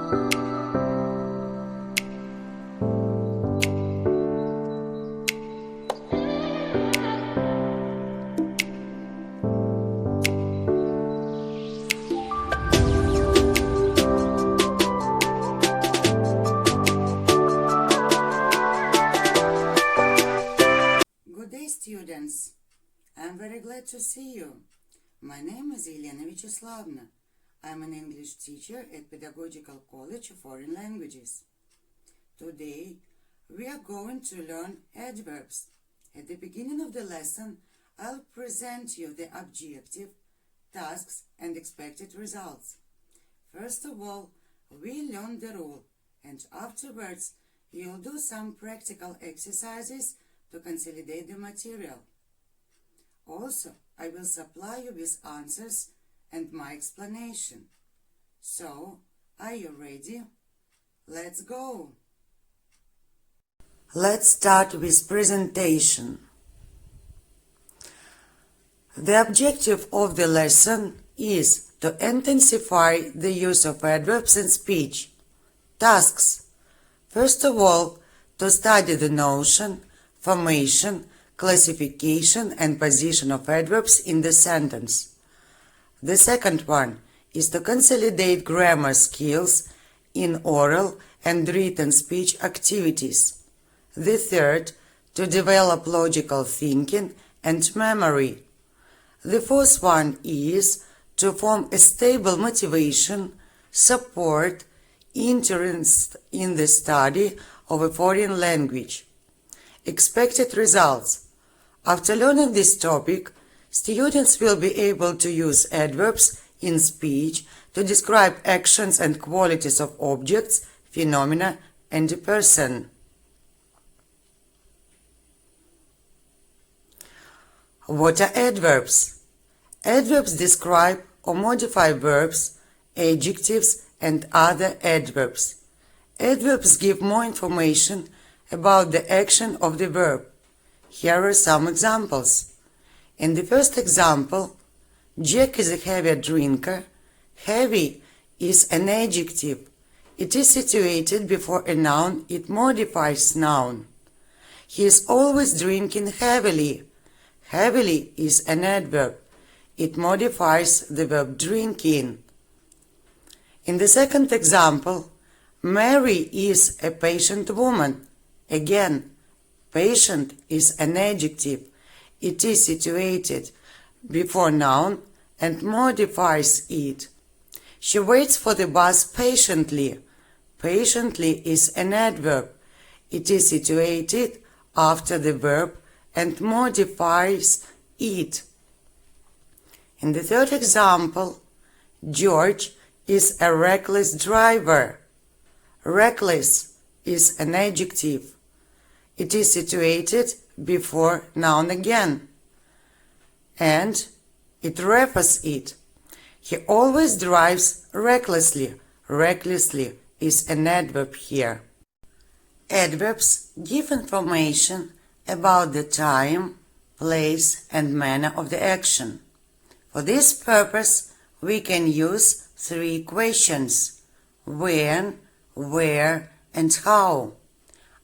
Students, I'm very glad to see you. My name is Elena Vyacheslavna. I'm an English teacher at Pedagogical College of Foreign Languages. Today, we are going to learn adverbs. At the beginning of the lesson, I'll present you the objective, tasks, and expected results. First of all, we learn the rule, and afterwards, you'll do some practical exercises to consolidate the material. Also, I will supply you with answers and my explanation. So, are you ready? Let's go! Let's start with presentation. The objective of the lesson is to intensify the use of adverbs in speech. Tasks. First of all, to study the notion, formation, classification and position of adverbs in the sentence. The second one is to consolidate grammar skills in oral and written speech activities. The third, to develop logical thinking and memory. The fourth one is to form a stable motivation, support, interest in the study of a foreign language. Expected results. After learning this topic, students will be able to use adverbs in speech to describe actions and qualities of objects, phenomena, and a person. What are adverbs? Adverbs describe or modify verbs, adjectives, and other adverbs. Adverbs give more information about the action of the verb. Here are some examples. In the first example, Jack is a heavy drinker. Heavy is an adjective. It is situated before a noun. It modifies noun. He is always drinking heavily. Heavily is an adverb. It modifies the verb drinking. In the second example, Mary is a patient woman. Again, patient is an adjective. It is situated before noun and modifies it. She waits for the bus patiently. Patiently is an adverb. It is situated after the verb and modifies it. In the third example, George is a reckless driver. Reckless is an adjective. It is situated before noun again, and it refers it. He always drives recklessly. Recklessly is an adverb here. Adverbs give information about the time, place, and manner of the action. For this purpose, we can use three questions: when, where, and how.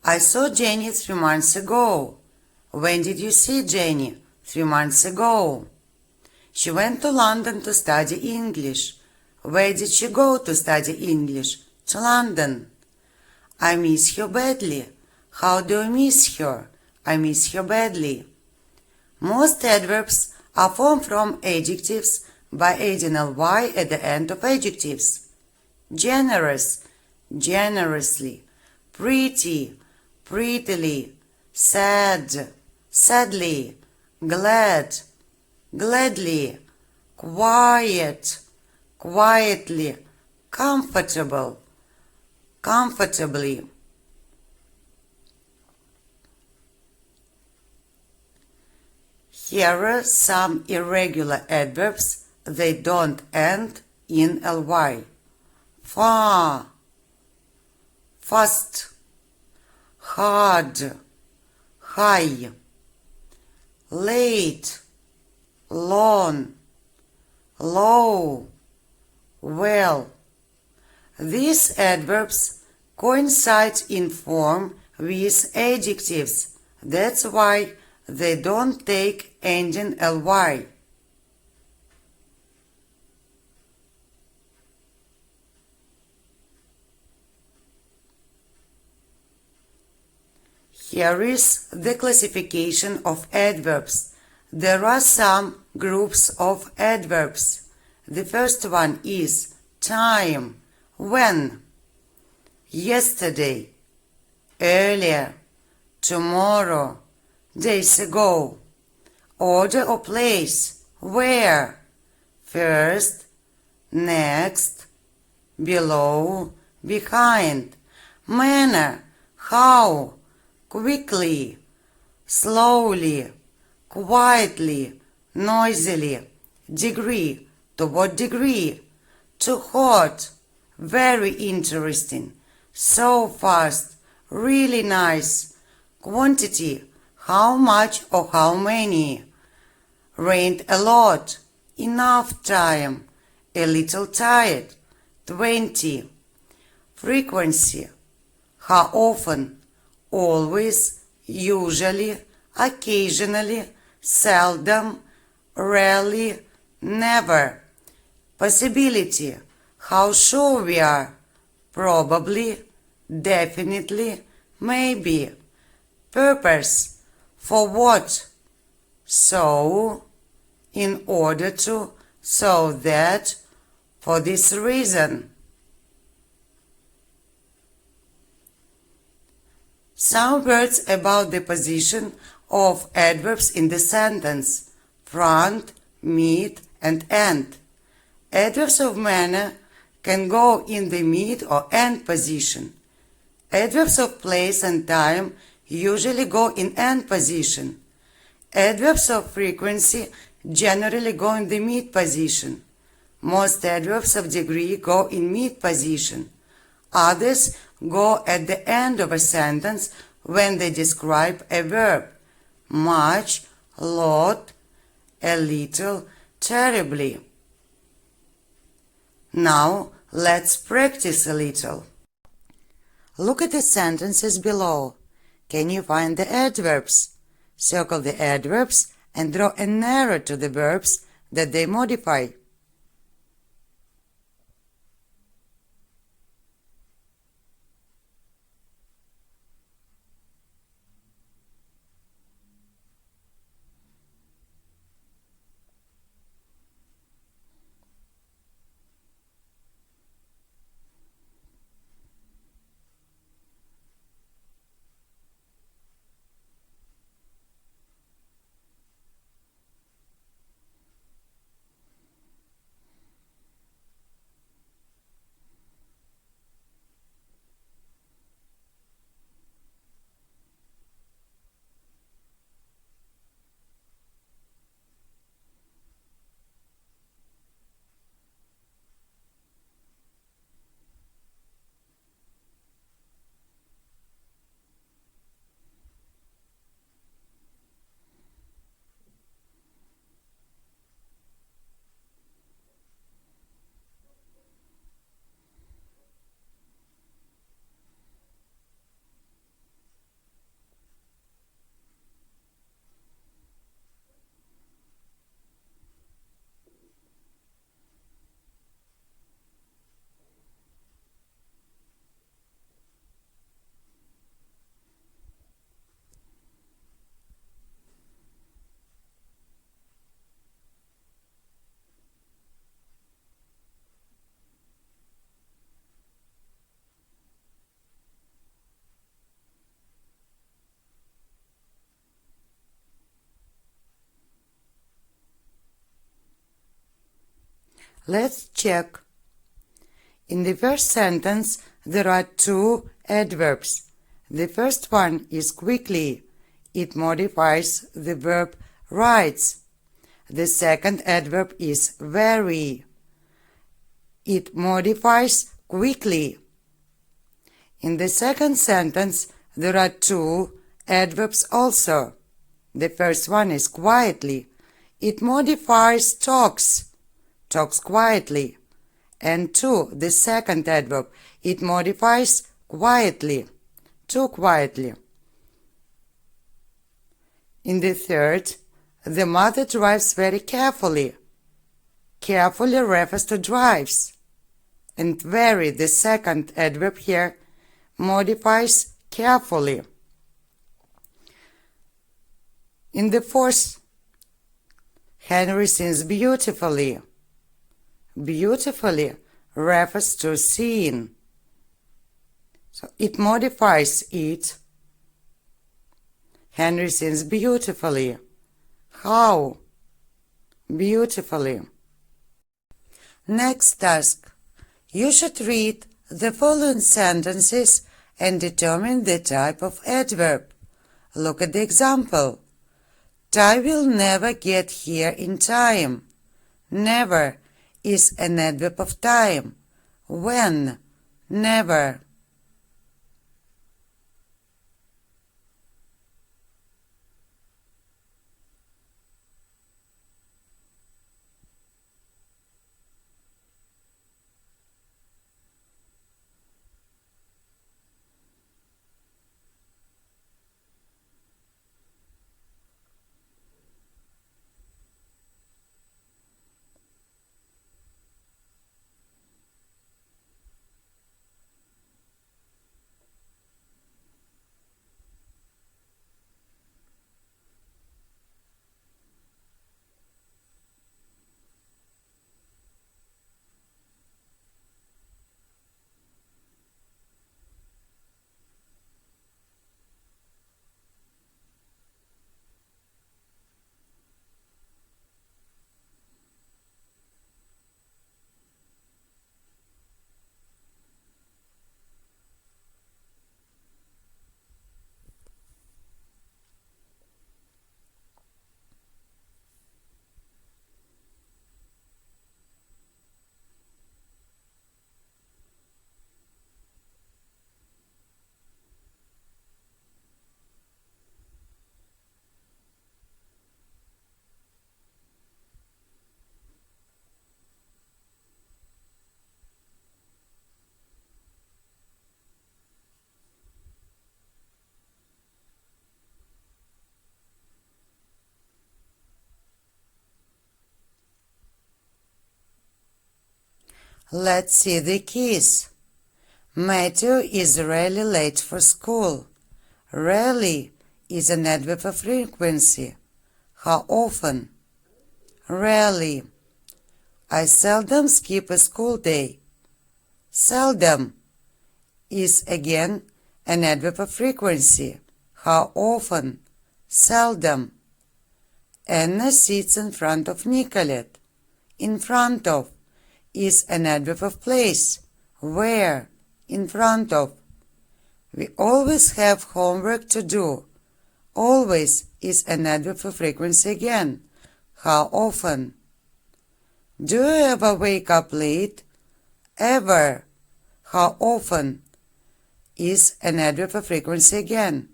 I saw Jenny 3 months ago. When did you see Jenny? 3 months ago. She went to London to study English. Where did she go to study English? To London. I miss her badly. How do you miss her? I miss her badly. Most adverbs are formed from adjectives by adding ly at the end of adjectives. Generous, generously. Pretty, prettily. Sad, sadly. Glad, gladly. Quiet, quietly. Comfortable, comfortably. Here are some irregular adverbs. They don't end in ly. Far, fast, hard, high, late, long, low, well. These adverbs coincide in form with adjectives. That's why they don't take ending ly. Here is the classification of adverbs. There are some groups of adverbs. The first one is time, when, yesterday, earlier, tomorrow, days ago, order or place, where, first, next, below, behind, manner, how, quickly, slowly, quietly, noisily, degree, to what degree, too hot, very interesting, so fast, really nice, quantity, how much or how many, rained a lot, enough time, a little tired, 20, frequency, how often, always, usually, occasionally, seldom, rarely, never, possibility, how sure we are, probably, definitely, maybe, purpose, for what, so, in order to, so that, for this reason. Some words about the position of adverbs in the sentence: front, mid, and end. Adverbs of manner can go in the mid or end position. Adverbs of place and time usually go in end position. Adverbs of frequency generally go in the mid position. Most adverbs of degree go in mid position. Others go at the end of a sentence when they describe a verb: much, lot, a little, terribly. Now let's practice a little. Look at the sentences below. Can you find the adverbs? Circle the adverbs and draw an arrow to the verbs that they modify. Let's check. In the first sentence, there are two adverbs. The first one is quickly. It modifies the verb writes. The second adverb is very. It modifies quickly. In the second sentence, there are two adverbs also. The first one is quietly. It modifies talks quietly. and to, the second adverb, it modifies quietly, too quietly. In the third, the mother drives very carefully. Carefully refers to drives. And very, the second adverb here, modifies carefully. In the fourth, Henry sings beautifully. Beautifully refers to seeing. So it modifies it. Henry sings beautifully. How? Beautifully. Next task. You should read the following sentences and determine the type of adverb. Look at the example. I will never get here in time. Never is an adverb of time. When? Never. Let's see the keys. Matthew is rarely late for school. Rarely is an adverb of frequency. How often? Rarely. I seldom skip a school day. Seldom is again an adverb of frequency. How often? Seldom. Anna sits in front of Nicolette. In front of is an adverb of place. Where? In front of. We always have homework to do. Always is an adverb of frequency again. How often? Do you ever wake up late? Ever. How often is an adverb of frequency again.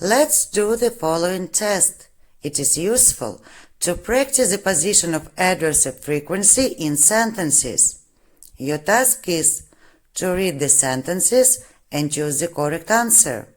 Let's do the following test. It is useful to practice the position of adverbs of frequency in sentences. Your task is to read the sentences and choose the correct answer.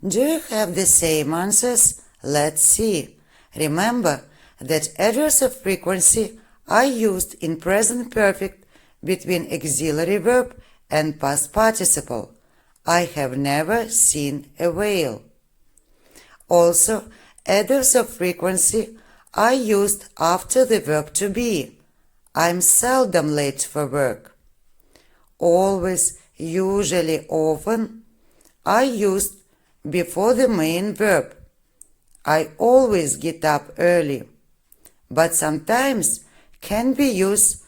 Do you have the same answers? Let's see. Remember that adverbs of frequency are used in present perfect between auxiliary verb and past participle. I have never seen a whale. Also, adverbs of frequency are used after the verb to be. I'm seldom late for work. Always, usually, often are used before the main verb. I always get up early, but sometimes can be used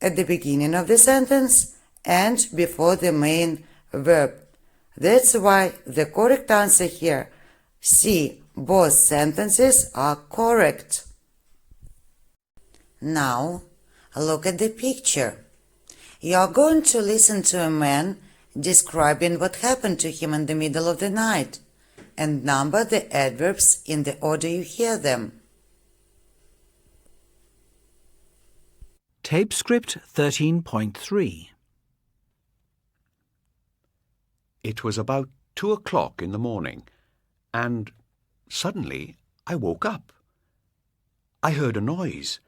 at the beginning of the sentence and before the main verb. That's why the correct answer here, C, both sentences are correct. Now, look at the picture. You are going to listen to a man describing what happened to him in the middle of the night and number the adverbs in the order you hear them. Tape script 13.3. It was about 2 o'clock in the morning, and suddenly I woke up. I heard a noise.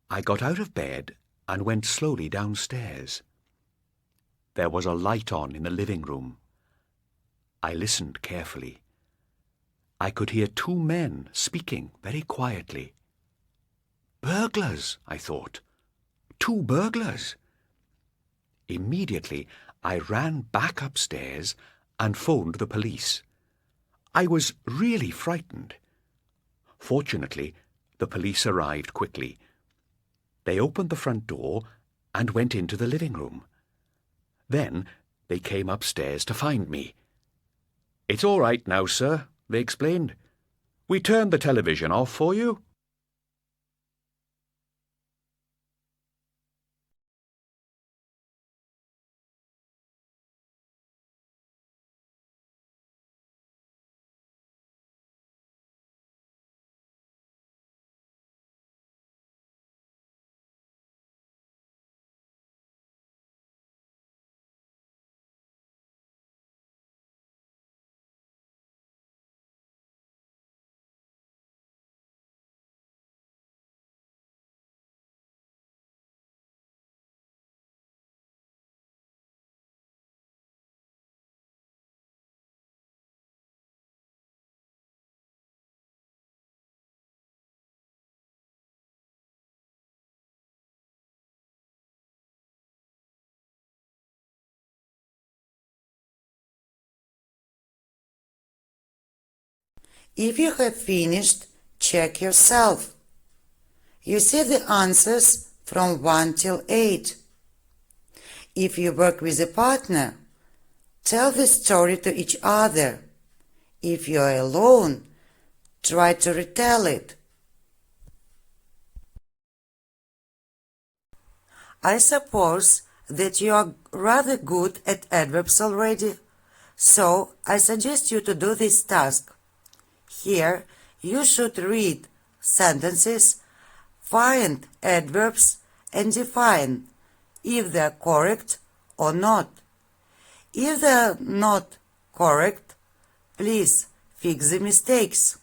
I got out of bed and went slowly downstairs. There was a light on in the living room. I listened carefully. I could hear 2 men speaking very quietly. Burglars, I thought. 2 burglars. Immediately, I ran back upstairs and phoned the police. I was really frightened. Fortunately, the police arrived quickly. They opened the front door and went into the living room. Then they came upstairs to find me. "It's all right now, sir," they explained. "We turned the television off for you." If you have finished, check yourself. You see the answers from 1 till 8. If you work with a partner, tell the story to each other. If you are alone, try to retell it. I suppose that you are rather good at adverbs already, so I suggest you to do this task. Here, you should read sentences, find adverbs, and define if they are correct or not. If they are not correct, please fix the mistakes.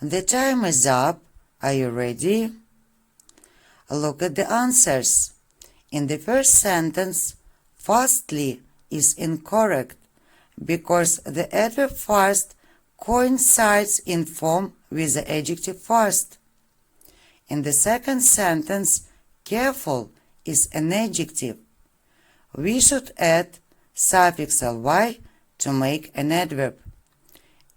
The time is up. Are you ready? Look at the answers. In the first sentence, fastly is incorrect because the adverb fast coincides in form with the adjective fast. In the second sentence, careful is an adjective. We should add suffix ly to make an adverb.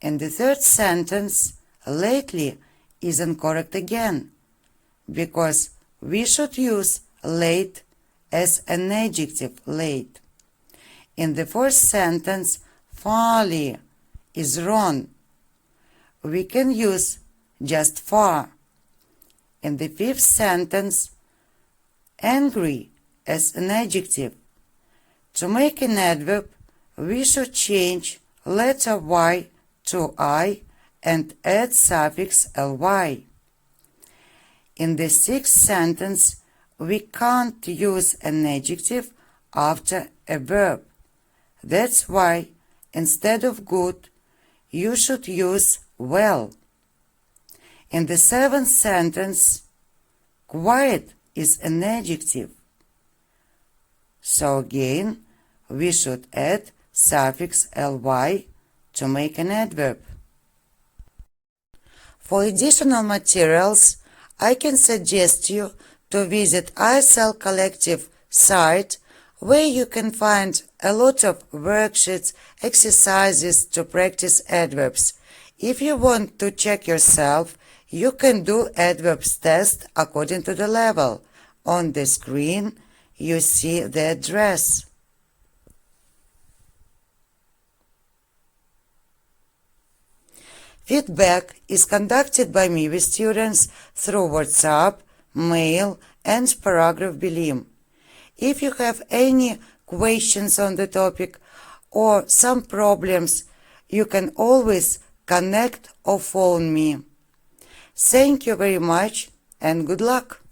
In the third sentence, lately is incorrect again because we should use late as an adjective late. In the fourth sentence, farly is wrong. We can use just far. In the fifth sentence, angry as an adjective. To make an adverb, we should change letter y to I and add suffix ly. In the sixth sentence, we can't use an adjective after a verb. That's why, instead of good, you should use well. In the seventh sentence, quiet is an adjective. So again, we should add suffix ly to make an adverb. For additional materials, I can suggest you to visit ISL Collective site, where you can find a lot of worksheets, exercises to practice adverbs. If you want to check yourself, you can do adverbs test according to the level. On the screen, you see the address. Feedback is conducted by me with students through WhatsApp, mail, and paragraph below. If you have any questions on the topic or some problems, you can always connect or phone me. Thank you very much and good luck!